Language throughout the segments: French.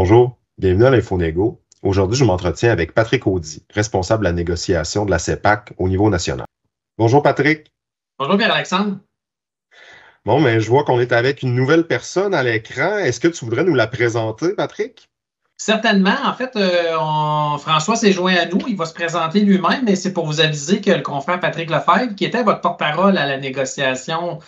Bonjour, bienvenue à l'Infonégo. Aujourd'hui, je m'entretiens avec Patrick Audy, responsable de la négociation de la CEPAC au niveau national. Bonjour Patrick. Bonjour Pierre-Alexandre. Bon, mais je vois qu'on est avec une nouvelle personne à l'écran. Est-ce que tu voudrais nous la présenter, Patrick? Certainement. En fait, François s'est joint à nous. Il va se présenter lui-même, mais c'est pour vous aviser que le confrère Patrick Lefebvre, qui était votre porte-parole à la négociation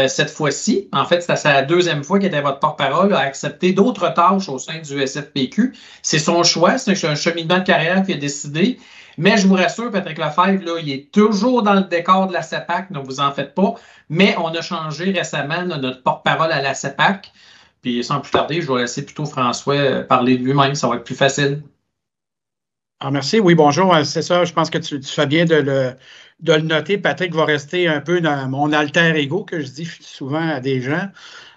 cette fois-ci, en fait, c'est sa deuxième fois qu'il était votre porte-parole, a accepté d'autres tâches au sein du SFPQ. C'est son choix, c'est un cheminement de carrière qu'il a décidé. Mais je vous rassure, Patrick Lefebvre, là, il est toujours dans le décor de la CEPAC, ne vous en faites pas. Mais on a changé récemment notre porte-parole à la CEPAC. Puis sans plus tarder, je vais laisser plutôt François parler de lui-même, ça va être plus facile. Ah, merci. Oui, bonjour. C'est ça, je pense que tu fais bien de le noter. Patrick va rester un peu dans mon alter ego que je dis souvent à des gens.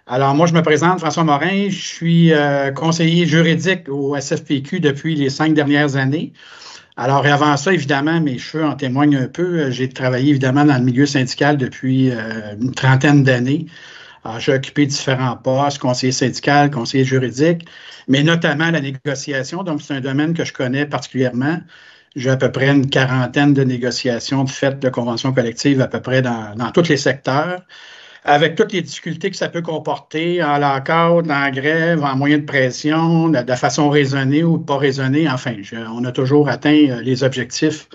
Alors, moi, je me présente, François Morin. Je suis conseiller juridique au SFPQ depuis les 5 dernières années. Alors, avant ça, évidemment, mes cheveux en témoignent un peu. J'ai travaillé évidemment dans le milieu syndical depuis une trentaine d'années. Alors, j'ai occupé différents postes, conseiller syndical, conseiller juridique, mais notamment la négociation. Donc, c'est un domaine que je connais particulièrement. J'ai à peu près une quarantaine de négociations de faites de conventions collectives à peu près dans tous les secteurs, avec toutes les difficultés que ça peut comporter en lockout, en grève, en moyen de pression, de façon raisonnée ou pas raisonnée. Enfin, on a toujours atteint les objectifs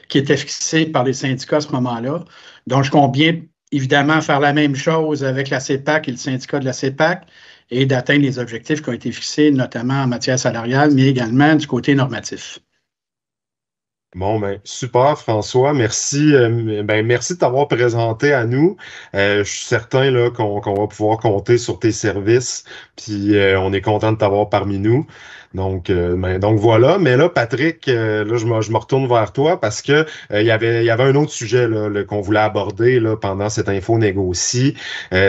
qui étaient fixés par les syndicats à ce moment-là. Donc, je compte bien évidemment faire la même chose avec la CEPAC et le syndicat de la CEPAC et d'atteindre les objectifs qui ont été fixés, notamment en matière salariale, mais également du côté normatif. Bon, ben, super, François. Merci, merci de t'avoir présenté à nous. Je suis certain là, qu'on va pouvoir compter sur tes services. Puis on est content de t'avoir parmi nous. Donc voilà. Mais là, Patrick, là, je me retourne vers toi parce que il y avait un autre sujet là, qu'on voulait aborder là, pendant cette info négocie.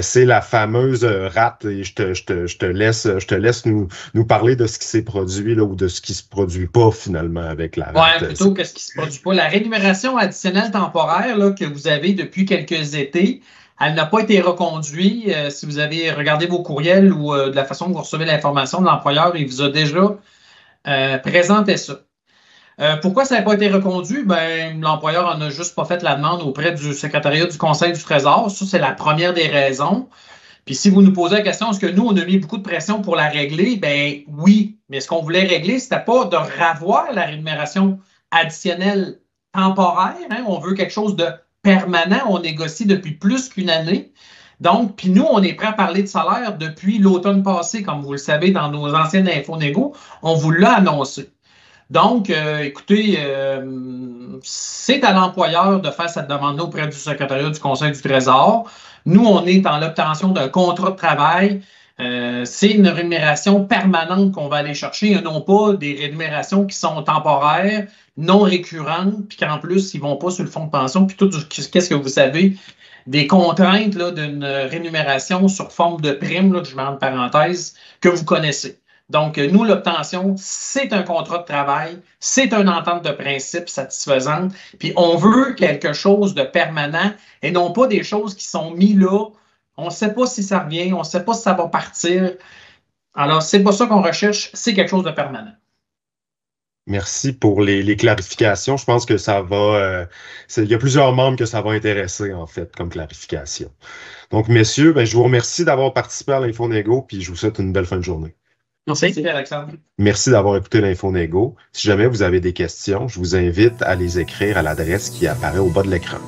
C'est la fameuse rate. Et je te laisse nous parler de ce qui s'est produit là, ou de ce qui se produit pas finalement avec la rate. Ouais, plutôt que ce qui se produit pas. La rémunération additionnelle temporaire là, que vous avez depuis quelques étés, elle n'a pas été reconduite. Si vous avez regardé vos courriels ou de la façon que vous recevez l'information de l'employeur, il vous a déjà présenté ça. Pourquoi ça n'a pas été reconduit? Ben, l'employeur en a juste pas fait la demande auprès du secrétariat du Conseil du Trésor. Ça, c'est la première des raisons. Puis si vous nous posez la question, est-ce que nous, on a mis beaucoup de pression pour la régler? Ben oui, mais ce qu'on voulait régler, c'était pas de ravoir la rémunération additionnelle temporaire. Hein? On veut quelque chose de permanent. On négocie depuis plus qu'une année. Donc, puis nous, on est prêt à parler de salaire depuis l'automne passé, comme vous le savez, dans nos anciennes infonégo, on vous l'a annoncé. Donc, écoutez, c'est à l'employeur de faire cette demande-là auprès du secrétariat du Conseil du Trésor. Nous, on est en l'obtention d'un contrat de travail. C'est une rémunération permanente qu'on va aller chercher et non pas des rémunérations qui sont temporaires, non récurrentes, puis qu'en plus, ils ne vont pas sur le fonds de pension. Puis tout, qu'est-ce que vous savez? Des contraintes d'une rémunération sur forme de prime, là, je mets en parenthèse, que vous connaissez. Donc, nous, l'obtention, c'est un contrat de travail, c'est une entente de principe satisfaisante, puis on veut quelque chose de permanent et non pas des choses qui sont mises là. On ne sait pas si ça revient, on ne sait pas si ça va partir. Alors, c'est pas ça qu'on recherche, c'est quelque chose de permanent. Merci pour les clarifications. Je pense que ça va. Il y a plusieurs membres que ça va intéresser, en fait, comme clarification. Donc, messieurs, je vous remercie d'avoir participé à l'Infonégo, puis je vous souhaite une belle fin de journée. Merci, Alexandre. Merci d'avoir écouté l'Infonégo. Si jamais vous avez des questions, je vous invite à les écrire à l'adresse qui apparaît au bas de l'écran.